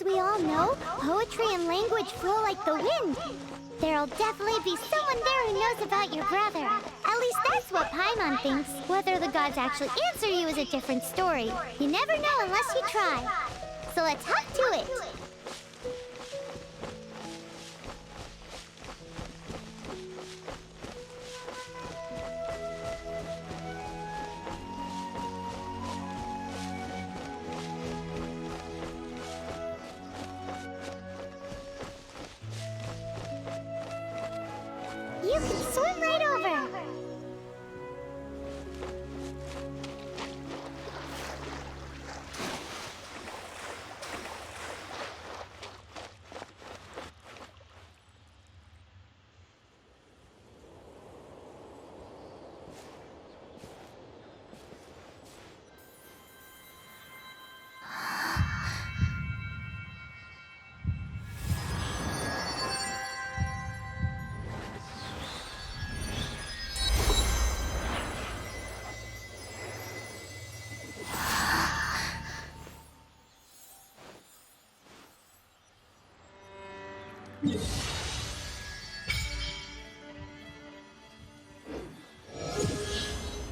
As we all know, poetry and language flow like the wind. There'll definitely be someone there who knows about your brother. At least that's what Paimon thinks. Whether the gods actually answer you is a different story. You never know unless you try. So let's hop to it. You can swim right over.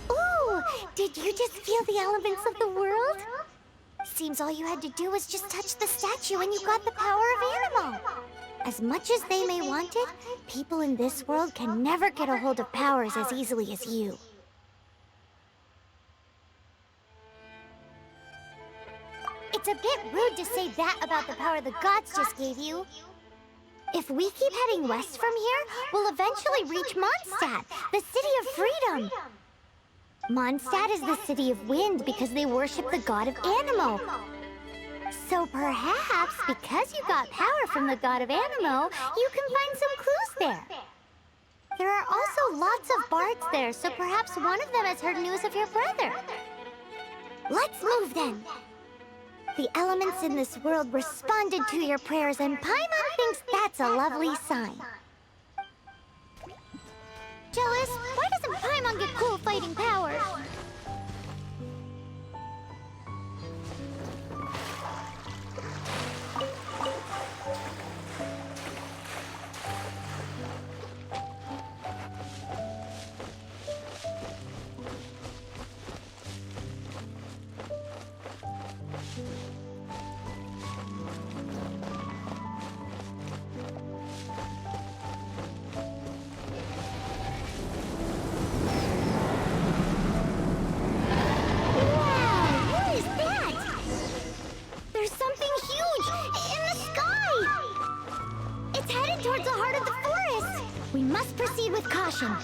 Ooh, did you just feel the elements of the world? Seems all you had to do was just touch the statue and you got the power of Animal. As much as they may want it, people in this world can never get a hold of powers as easily as you. It's a bit rude to say that about the power the gods just gave you. If we keep heading west from here, we'll eventually reach Mondstadt, the city of freedom. Mondstadt is the city of wind because they worship the god of Anemo. So perhaps, because you got power from the god of Anemo, you can find some clues there. There are also lots of bards there, so perhaps one of them has heard news of your brother. Let's move then. The elements in this world responded to your prayers, and Paimon thinks that's a lovely sign. Jealous, why doesn't Paimon get cool fighting powers? Towards the heart of the forest! We must proceed with caution.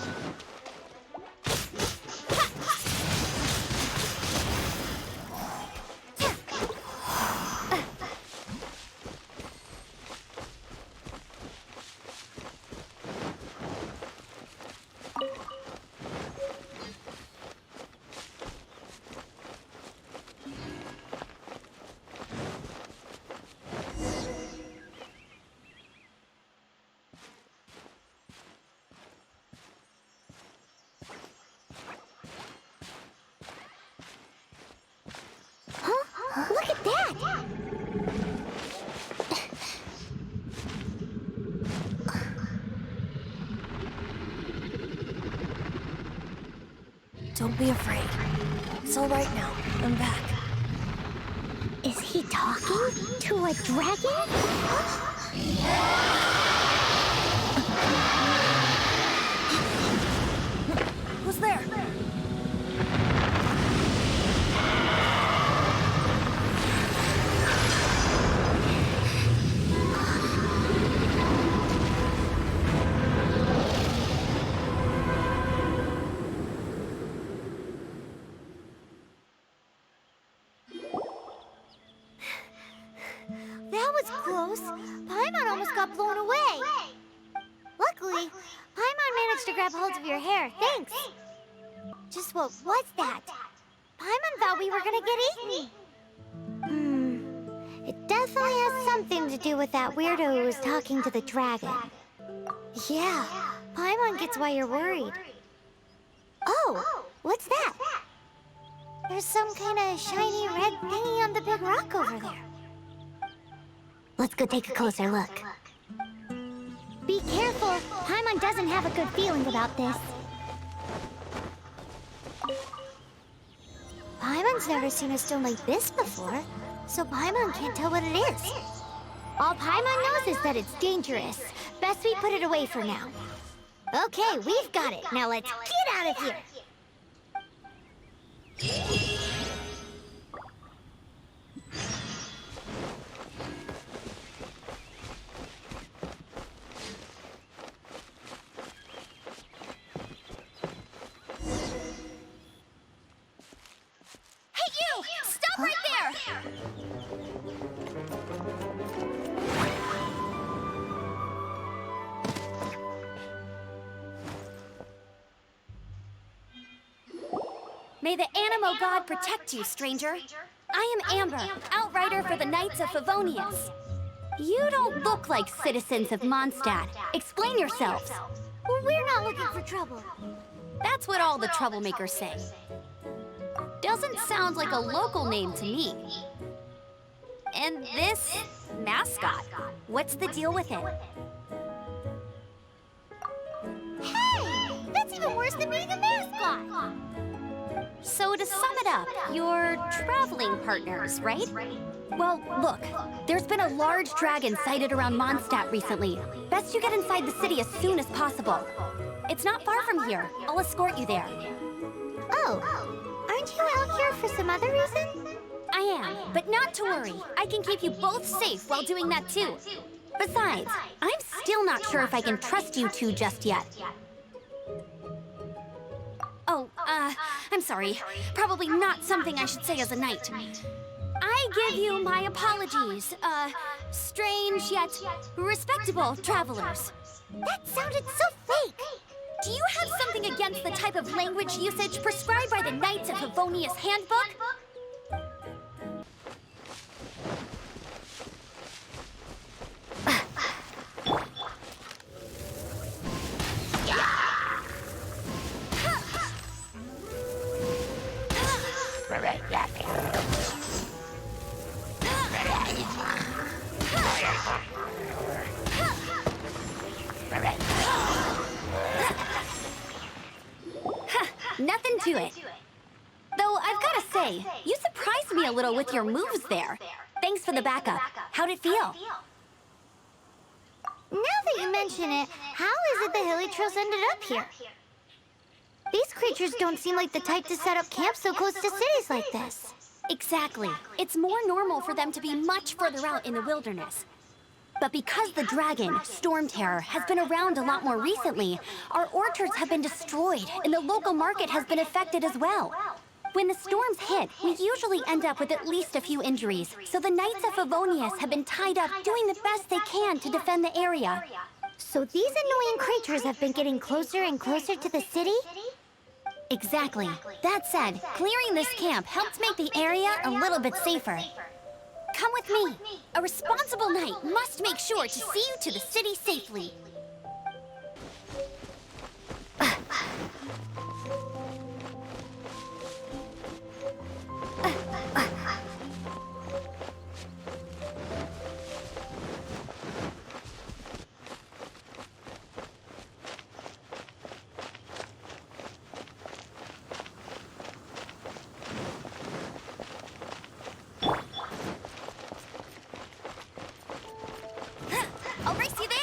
Look at that! Don't be afraid. It's all right now. I'm back. Is he talking to a dragon? Who's there? That was close. Paimon almost got blown away. Luckily, Paimon managed to grab hold of your hair. Thanks. Just what was that? Paimon thought we were gonna get eaten. It definitely has something to do with that weirdo who was talking to the dragon. Yeah, Paimon gets why you're worried. Oh, what's that? There's some kind of shiny red thingy on the big rock over there. Let's go take a closer look. Be careful! Paimon doesn't have a good feeling about this. Paimon's never seen a stone like this before, so Paimon can't tell what it is. All Paimon knows is that it's dangerous. Best we put it away for now. Okay, we've got it. Now let's get out of here! Hey, you! Stop right there! May the Animo God protect you, stranger. I am Amber, outrider for the Knights of Favonius. You don't look like citizens of Mondstadt. Explain yourselves. Well, we're not looking for trouble. That's what all the troublemakers say. Doesn't sound like a local name to me. And this mascot, what's the deal with it? Hey! That's even worse than being a mascot! So to sum it up, you're traveling partners, right? Well, look, there's been a large dragon sighted around Mondstadt recently. Best you get inside the city as soon as possible. It's not far from here. I'll escort you there. Oh, aren't you out here for some other reason? I am, but not to worry. I can keep you both safe while doing that too. Besides, I'm still not sure if I can trust you two just yet. Oh, I'm sorry. Probably not something I should say as a knight. I give you my apologies, strange yet respectable travelers. That sounded so fake! Do you have something against the type of language usage prescribed by the Knights of Favonius Handbook? Nothing to it. Though I've got to say, you surprised me a little with your moves there. Thanks for the backup. How'd it feel? Now that you mention it, how is it the Hilly Trails ended up here? These creatures don't seem like the type to set up camp so close to cities like this. Exactly. It's more normal for them to be much further out in the wilderness. But because the dragon, Storm Terror, has been around a lot more recently, our orchards have been destroyed and the local market has been affected as well. When the storms hit, we usually end up with at least a few injuries, so the Knights of Favonius have been tied up doing the best they can to defend the area. So these annoying creatures have been getting closer and closer to the city? Exactly. That said, clearing this camp helped make the area a little bit safer. Come with me. A responsible knight must make sure to see you to the city safely. I'll race you there!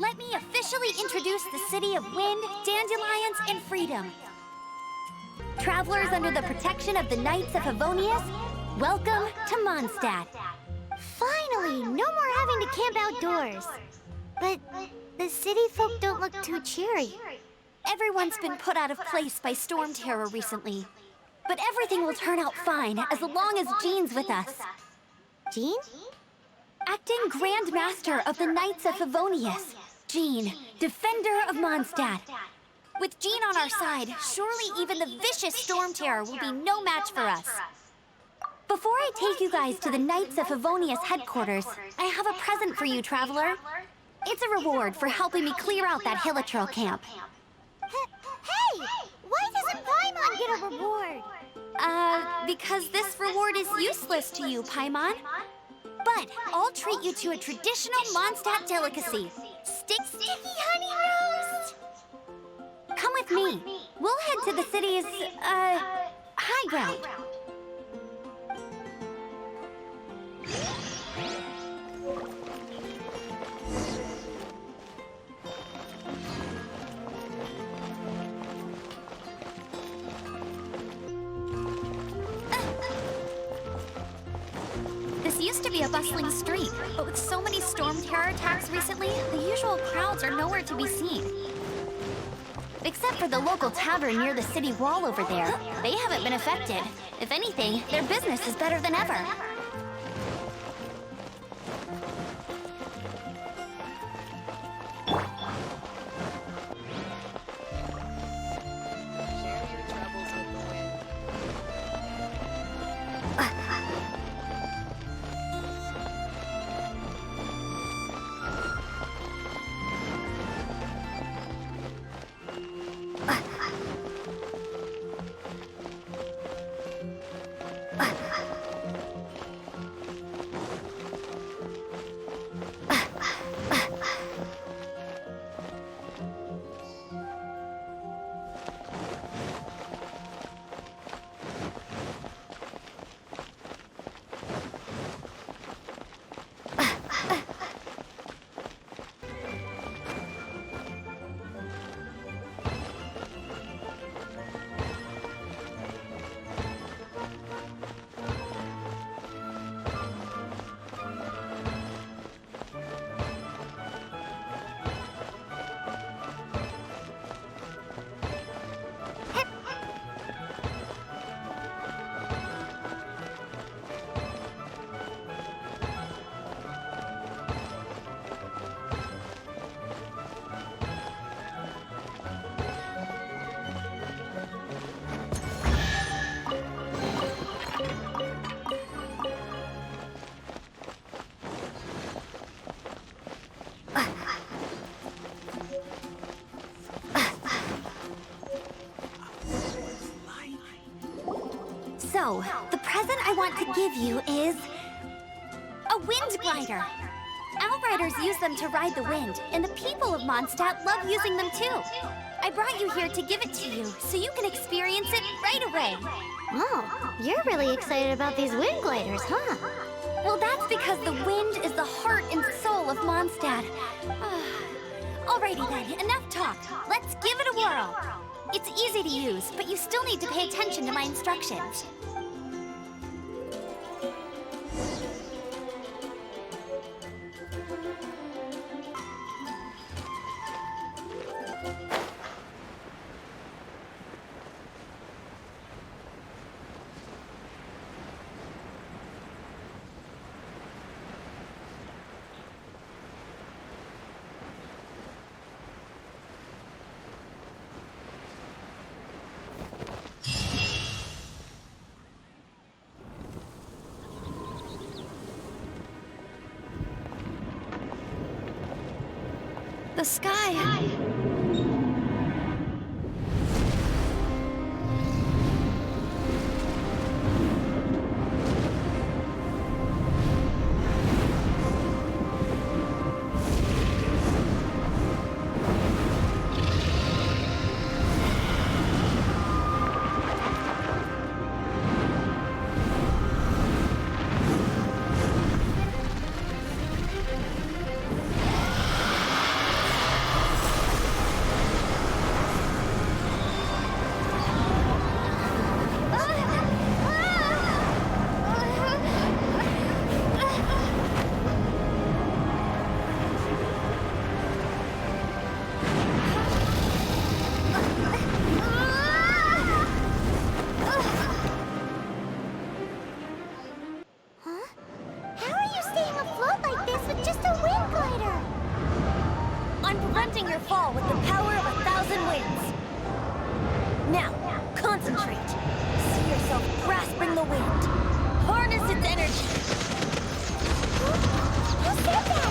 Let me officially introduce the city of wind, dandelions, and freedom. Travelers under the protection of the Knights of Favonius, welcome to Mondstadt. Finally, no more having to camp outdoors. But the city folk don't look too cheery. Everyone's been put out of place by Storm Terror recently. But everything will turn out fine as long as Jean's with us. Jean? Acting Grand Master of the Knights of Favonius. Jean, defender of Mondstadt. With Jean on our side, surely even the vicious Storm Terror will be no match for us. Before I take you guys to the Knights of Favonius headquarters, I have a present for you, Traveler. It's a reward for helping me clear out that Hilichurl camp. Hey! Why doesn't Paimon get a reward? Because this reward is useless to you, Paimon. But I'll treat you to a traditional Mondstadt delicacy. Sticky honey roast! Come with me. We'll head to the city's, high ground. This used to be a bustling street, but with so many Storm Terror attacks recently, the usual crowds are nowhere to be seen. Except for the local tavern near the city wall over there. They haven't been affected. If anything, their business is better than ever. So, the present I want to give you is a wind glider. Outriders use them to ride the wind, and the people of Mondstadt love using them too. I brought you here to give it to you, so you can experience it right away. Oh, you're really excited about these wind gliders, huh? Well, that's because the wind is the heart and soul of Mondstadt. Alrighty then, enough talk. Let's give it a whirl. It's easy to use, but you still need to pay attention to my instructions. The sky. I'm preventing your fall with the power of 1,000 winds. Now, concentrate. See yourself grasping the wind. Harness its energy. Who said that?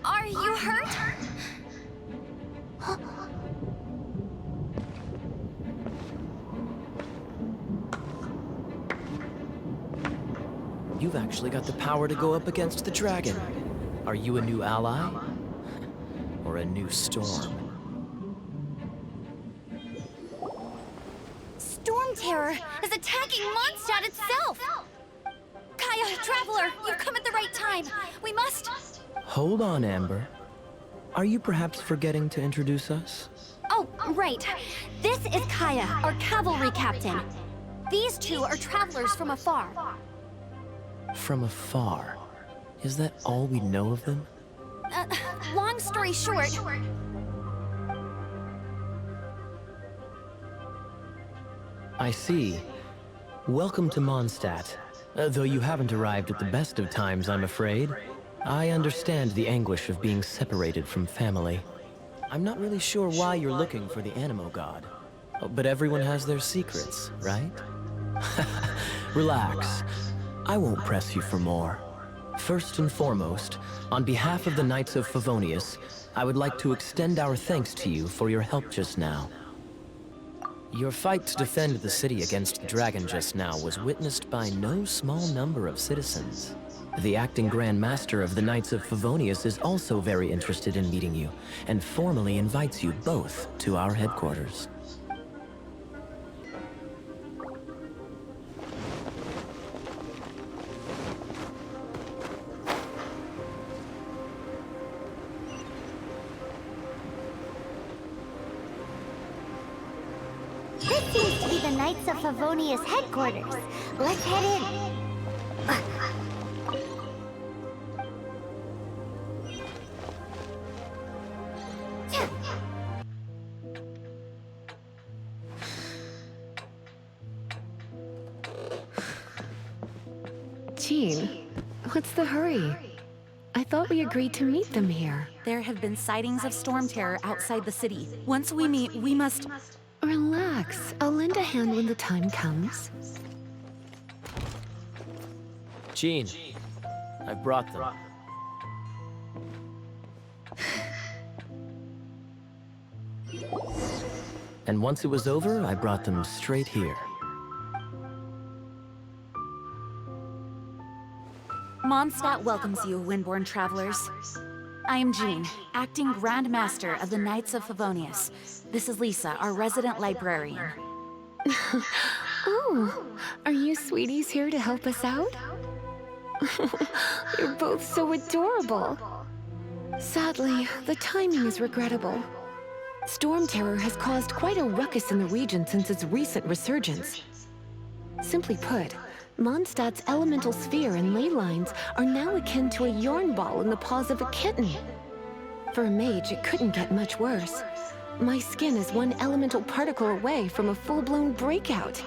Are you hurt? You've actually got the power to go up against the dragon. Are you a new ally? Or a new storm? Storm Terror is attacking Mondstadt itself! Kaya, Traveler, you've come at the right time. We must... Hold on, Amber. Are you perhaps forgetting to introduce us? Oh, right. This is Kaya, our cavalry captain. These two are travelers from afar. From afar. Is that all we know of them? Long story short... I see. Welcome to Mondstadt. Though you haven't arrived at the best of times, I'm afraid. I understand the anguish of being separated from family. I'm not really sure why you're looking for the Animo God. But everyone has their secrets, right? Relax. I won't press you for more. First and foremost, on behalf of the Knights of Favonius, I would like to extend our thanks to you for your help just now. Your fight to defend the city against the dragon just now was witnessed by no small number of citizens. The acting Grand Master of the Knights of Favonius is also very interested in meeting you, and formally invites you both to our headquarters. This seems to be the Knights of Favonius headquarters. Let's head in. Jean, what's the hurry? I thought we agreed to meet them here. There have been sightings of storm terror outside the city. Once we meet, we must... Relax. I'll lend a hand when the time comes. Jean, I've brought them. And once it was over, I brought them straight here. Mondstadt welcomes you, Windborn travelers. I am Jean, acting Grand Master of the Knights of Favonius. This is Lisa, our resident librarian. Oh, are you sweeties here to help us out? You're both so adorable. Sadly, the timing is regrettable. Storm terror has caused quite a ruckus in the region since its recent resurgence. Simply put, Mondstadt's elemental sphere and ley lines are now akin to a yarn ball in the paws of a kitten. For a mage, it couldn't get much worse. My skin is one elemental particle away from a full-blown breakout.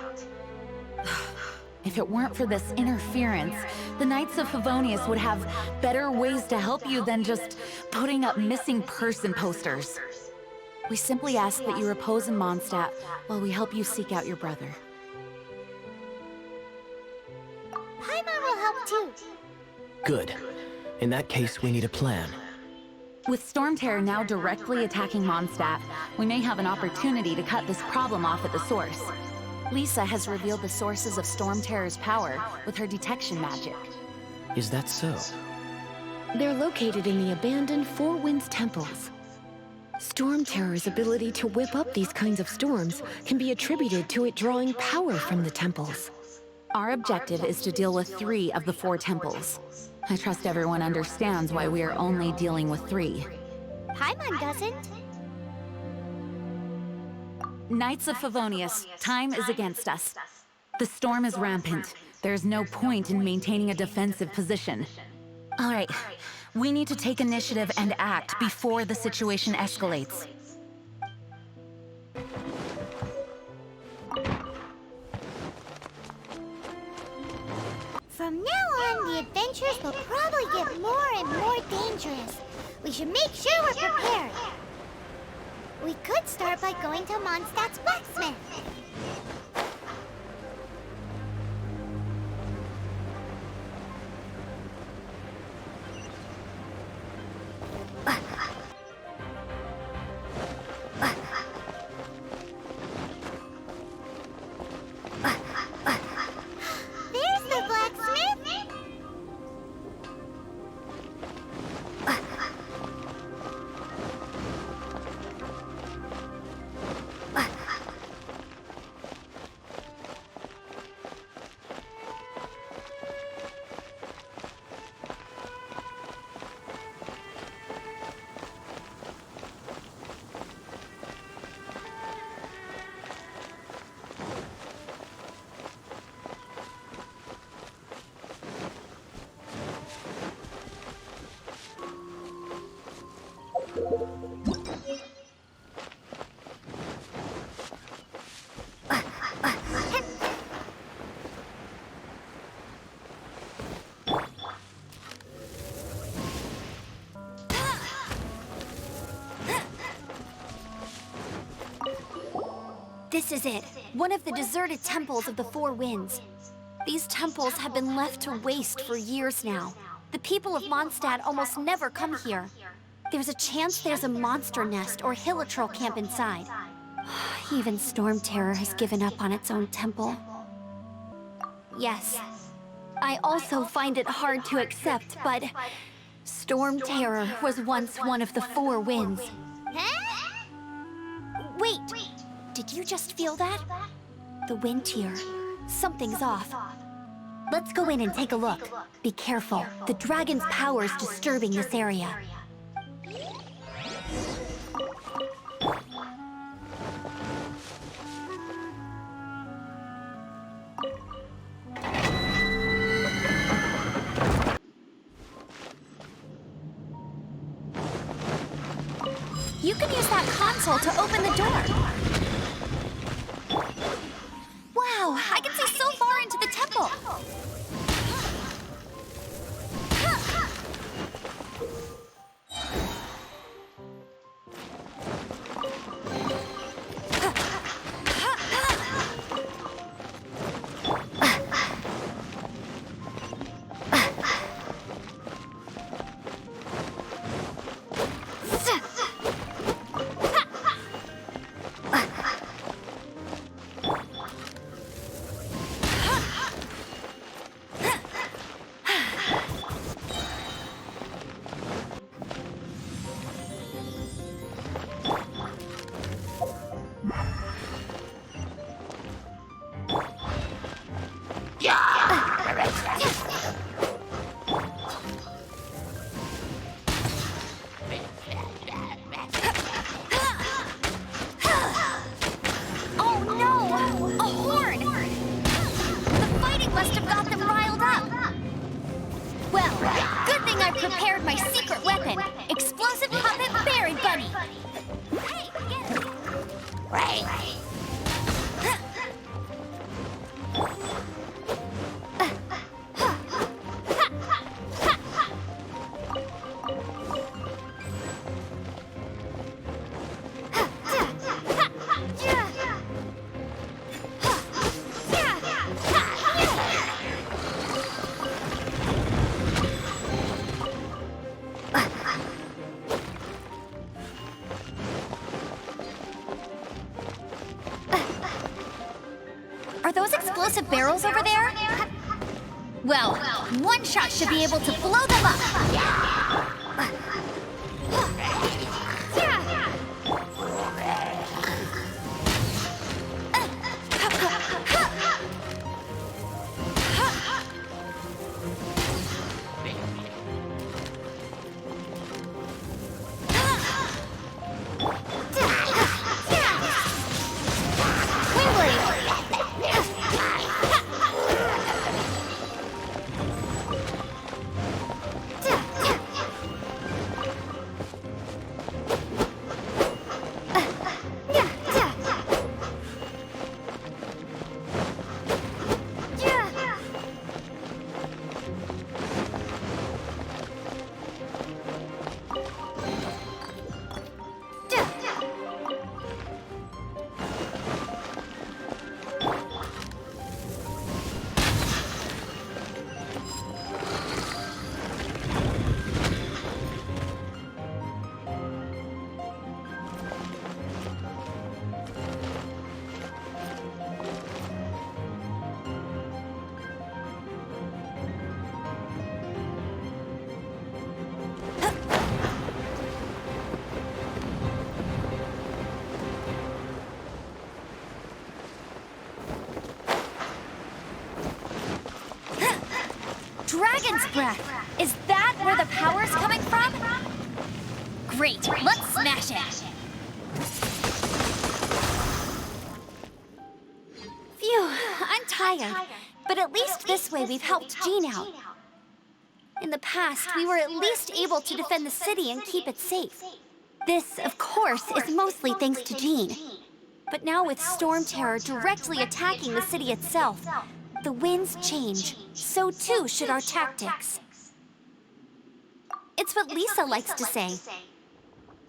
If it weren't for this interference, the Knights of Favonius would have better ways to help you than just putting up missing person posters. We simply ask that you repose in Mondstadt while we help you seek out your brother. Paimon will help too. Good. In that case, we need a plan. With Storm Terror now directly attacking Mondstadt, we may have an opportunity to cut this problem off at the source. Lisa has revealed the sources of Storm Terror's power with her detection magic. Is that so? They're located in the abandoned Four Winds temples. Storm Terror's ability to whip up these kinds of storms can be attributed to it drawing power from the temples. Our objective is to deal with 3 of the 4 temples. I trust everyone understands why we are only dealing with 3. Paimon doesn't. Knights of Favonius, time is against us. The storm is rampant. There's no point in maintaining a defensive position. All right, we need to take initiative and act before the situation escalates. From now on, the adventures will probably get more and more dangerous. We should make sure we're prepared. We could start by going to Mondstadt's blacksmith. There's the blacksmith! This is it. One of the deserted temples of the Four Winds. These temples have been left to waste for years now. The people of Mondstadt almost never come here. There's a chance there's a monster nest or Hilitrol camp inside. Even Storm Terror has given up on its own temple. Yes, I also find it hard to accept, but Storm Terror was once one of the Four Winds. Huh? Wait! Did you just feel that? The wind here. Something's off. Let's go in and take a look. Be careful. The dragon's power is disturbing this area. You can use that console to open the door. Wow, I can see so far into the temple. Prepared my secret weapon, explosive puppet berry bunny. Hey, get it. Right. Are those explosive barrels over there? Well, one shot should be able to blow them up. Dragon's breath! Is that where the power's coming from? Great, let's smash it! Phew, I'm tired. But at least this way we've helped Jean out. In the past, we were at least able to defend the city and keep it safe. This, of course, is mostly thanks to Jean. But now with Storm Terror directly attacking the city itself, the winds change. So too should our tactics. It's what Lisa likes to say.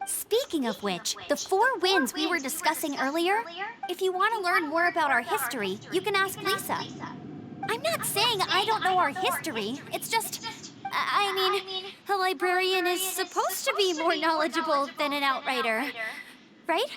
Speaking of which, the 4 winds we were discussing earlier, if you want to learn more about our history, you can ask Lisa. I'm not saying I don't know our history, it's just... I mean, a librarian is supposed to be more knowledgeable than an outrider, right?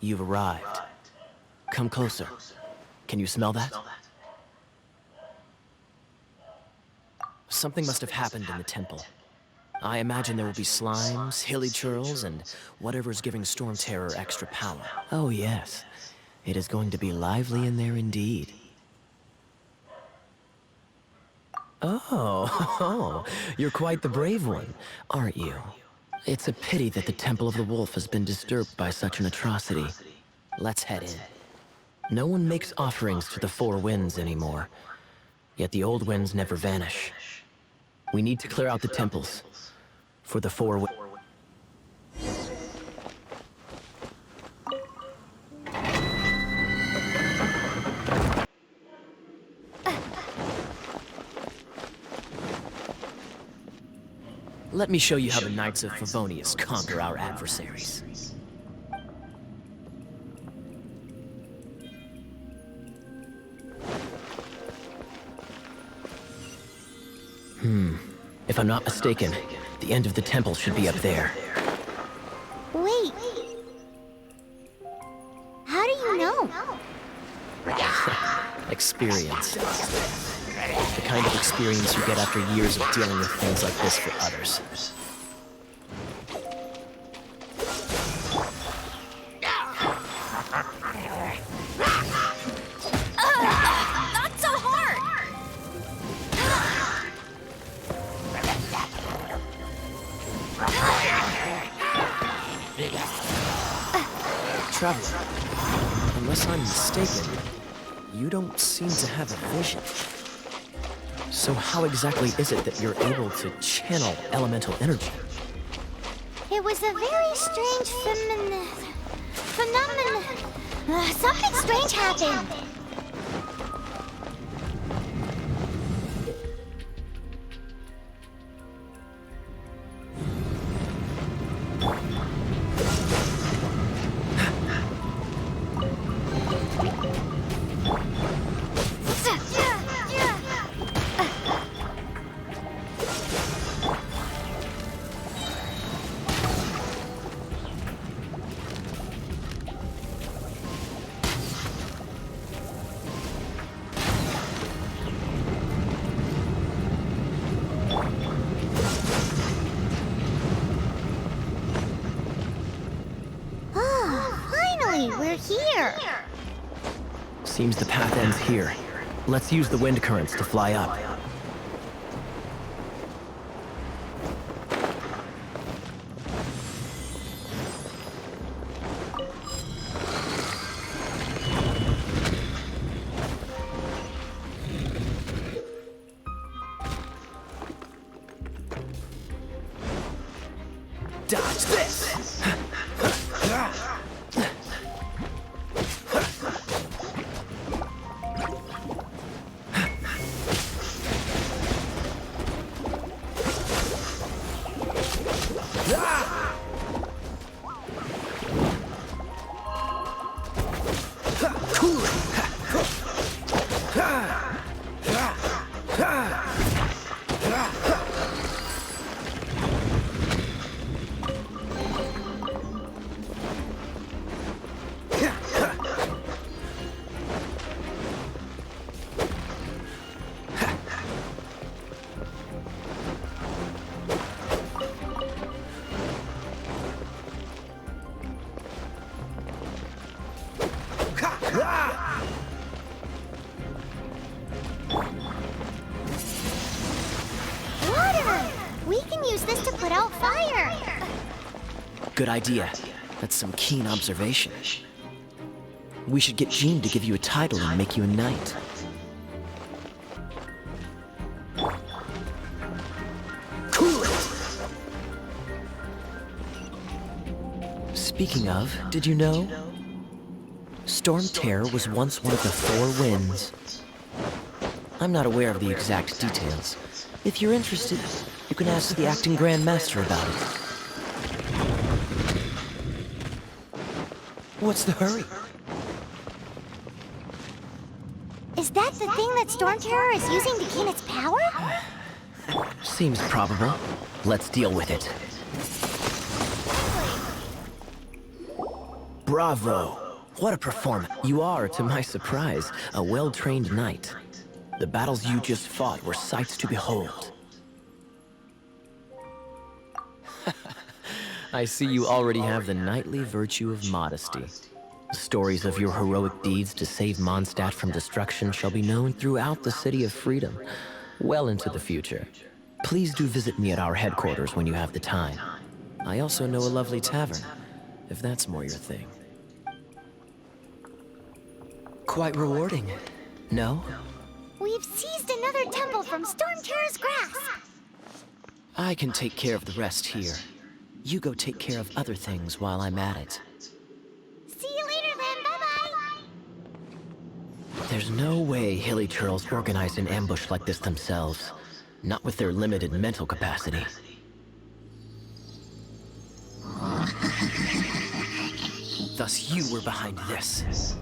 You've arrived. Come closer. Can you smell that? Something must have happened in the temple. I imagine there will be slimes, hilly churls, and whatever's giving Storm Terror extra power. Oh yes, it is going to be lively in there indeed. Oh, you're quite the brave one, aren't you? It's a pity that the Temple of the Wolf has been disturbed by such an atrocity. Let's head in. No one makes offerings to the Four Winds anymore, yet the old winds never vanish. We need to clear out the temples for the Four Winds. Let me show you how the Knights of Favonius conquer our adversaries. If I'm not mistaken, the end of the temple should be up there. Wait. How do you know? Experience. The kind of experience you get after years of dealing with things like this for others. Not so hard! Traveler, unless I'm mistaken, you don't seem to have a vision. So how exactly is it that you're able to channel elemental energy? It was a very strange phenomenon. Something strange happened. We're here. Seems the path ends here. Let's use the wind currents to fly up. Dodge this! Water! We can use this to put out fire. Good idea. That's some keen observation. We should get Jean to give you a title and make you a knight. Cool it! Speaking of, did you know? Storm Terror was once one of the Four Winds. I'm not aware of the exact details. If you're interested, you can ask the acting Grand Master about it. What's the hurry? Is that the thing that Storm Terror is using to gain its power? Seems probable. Let's deal with it. Bravo! What a performance. You are, to my surprise, a well-trained knight. The battles you just fought were sights to behold. I see you already have the knightly virtue of modesty. Stories of your heroic deeds to save Mondstadt from destruction shall be known throughout the City of Freedom, well into the future. Please do visit me at our headquarters when you have the time. I also know a lovely tavern, if that's more your thing. Quite rewarding, no? We've seized another temple from Storm Terror's grasp. I can take care of the rest here. You go take care of other things while I'm at it. See you later then, bye-bye! There's no way Hilly Churls organized an ambush like this themselves. Not with their limited mental capacity. Thus you were behind this.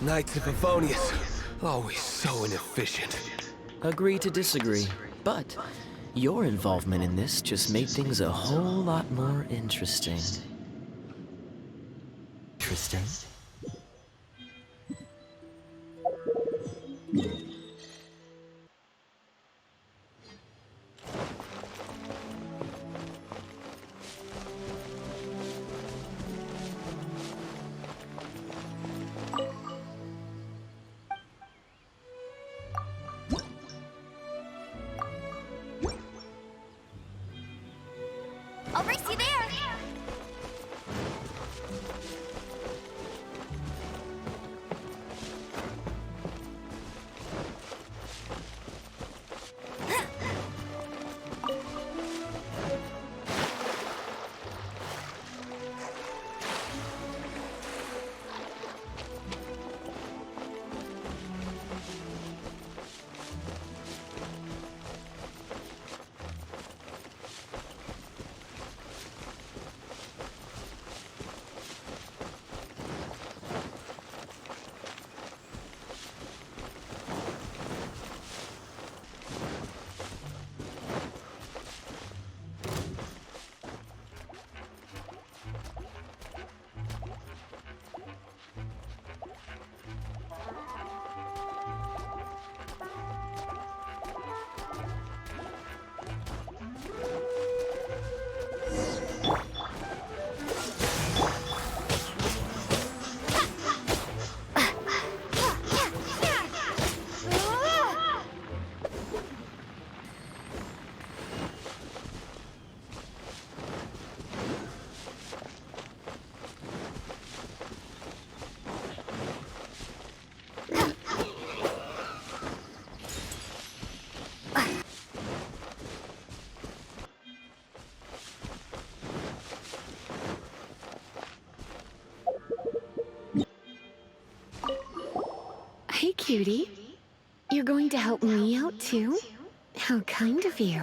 Knights of Favonius, always so inefficient. Agree to disagree, but your involvement in this just made things a whole lot more interesting. Interesting? I'll race you there! Hey, cutie. You're going to help me out, too? How kind of you.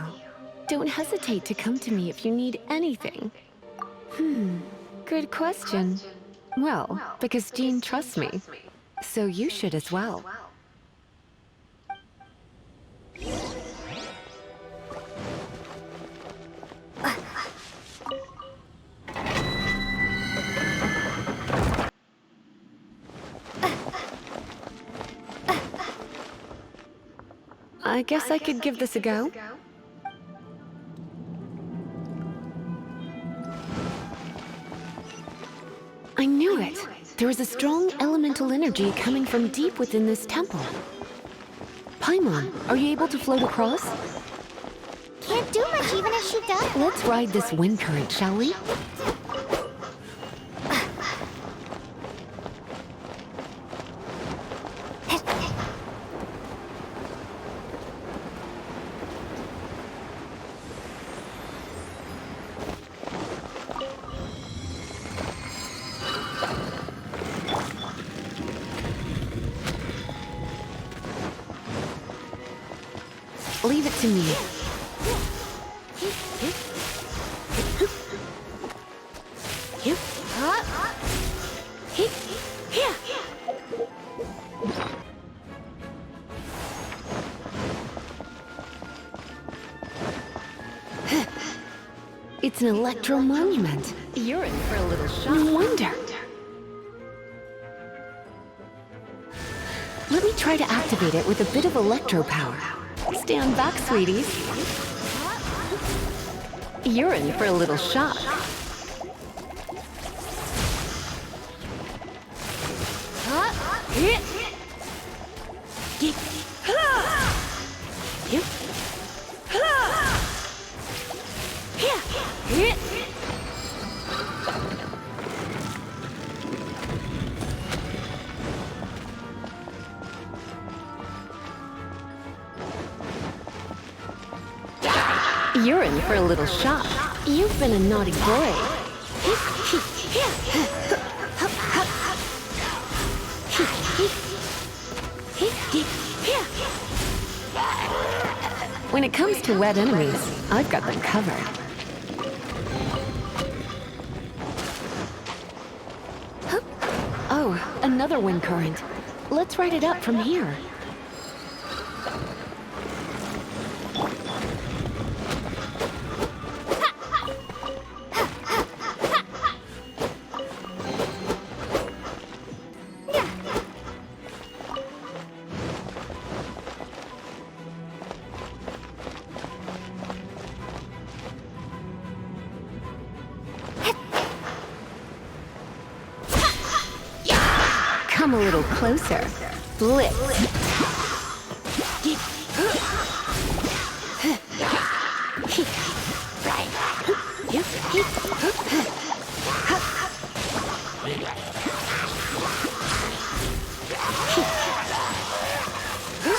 Don't hesitate to come to me if you need anything. Good question. Well, because Jean trusts me. So you should as well. I guess I could give this a go. I knew it. There is a strong elemental energy coming from deep within this temple. Paimon, are you able to float across? Can't do much even if she does. Let's ride this wind current, shall we? Leave it to me. It's an electro monument. You're in for a little shock. No wonder. Let me try to activate it with a bit of electro power. Stand back, sweeties. You're in for a little shock. You're in for a little shock. You've been a naughty boy. When it comes to wet enemies, I've got them covered. Oh, another wind current. Let's ride it up from here. Come a little closer. Blitz.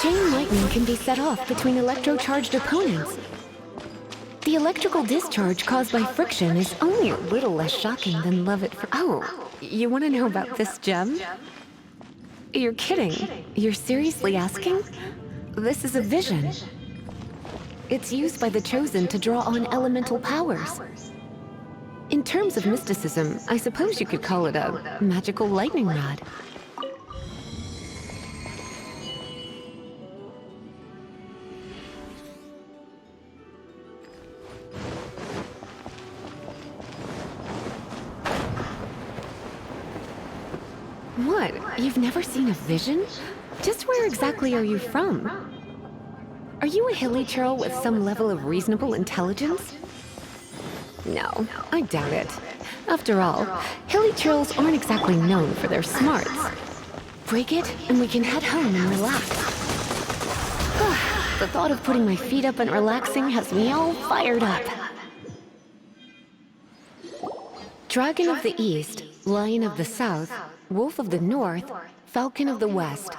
Chain lightning can be set off between electro-charged opponents. The electrical discharge caused by friction is only a little less shocking than love at first. Oh, you want to know about this gem? You're kidding. You're seriously asking? This is a vision. It's used by the Chosen to draw on elemental powers. In terms of mysticism, I suppose you could call it a magical lightning rod. What? You've never seen a vision? Just where exactly are you from? Are you a hilly churl with some level of reasonable intelligence? No, I doubt it. After all, hilly churls aren't exactly known for their smarts. Break it, and we can head home and relax. The thought of putting my feet up and relaxing has me all fired up. Dragon of the East, Lion of the South, Wolf of the North, Falcon of the West.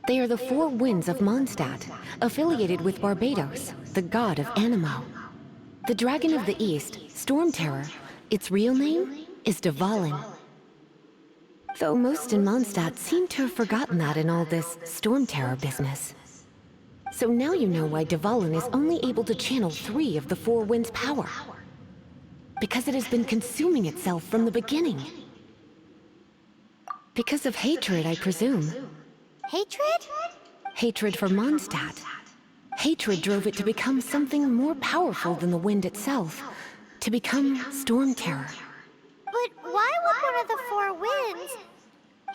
They are the four winds of Mondstadt, affiliated with Barbados, the god of Anemo. The Dragon of the East, Storm Terror, its real name is Dvalin. Though most in Mondstadt seem to have forgotten that in all this Storm Terror business. So now you know why Dvalin is only able to channel 3 of the four winds' power. Because it has been consuming itself from the beginning. Because of hatred, I presume. Hatred? Hatred for Mondstadt. Hatred drove it to become something more powerful than the wind itself. To become Storm Terror. But why would one of the four winds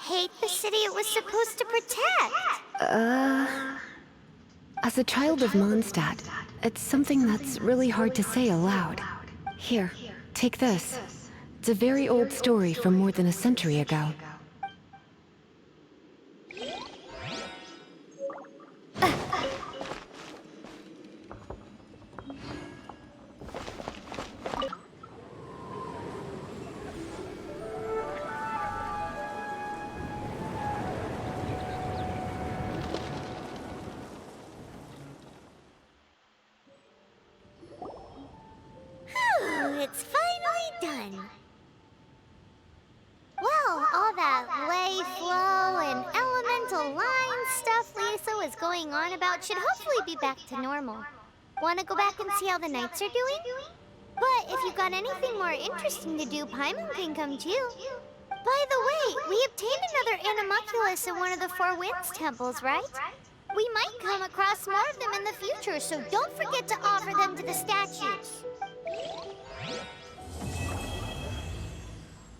hate the city it was supposed to protect? As a child of Mondstadt, it's something that's really hard to say aloud. Here, take this. It's a very old story from more than a century ago. It's finally done. Well, all that was going on about should hopefully be back to normal. Wanna go back and see how the knights are doing? But if you got anything more interesting to do, Paimon can come too. By the way, we obtained another Animalculus in one of the Four Winds temples, right? We might come across more of them in the future, so don't forget to offer them to the statues.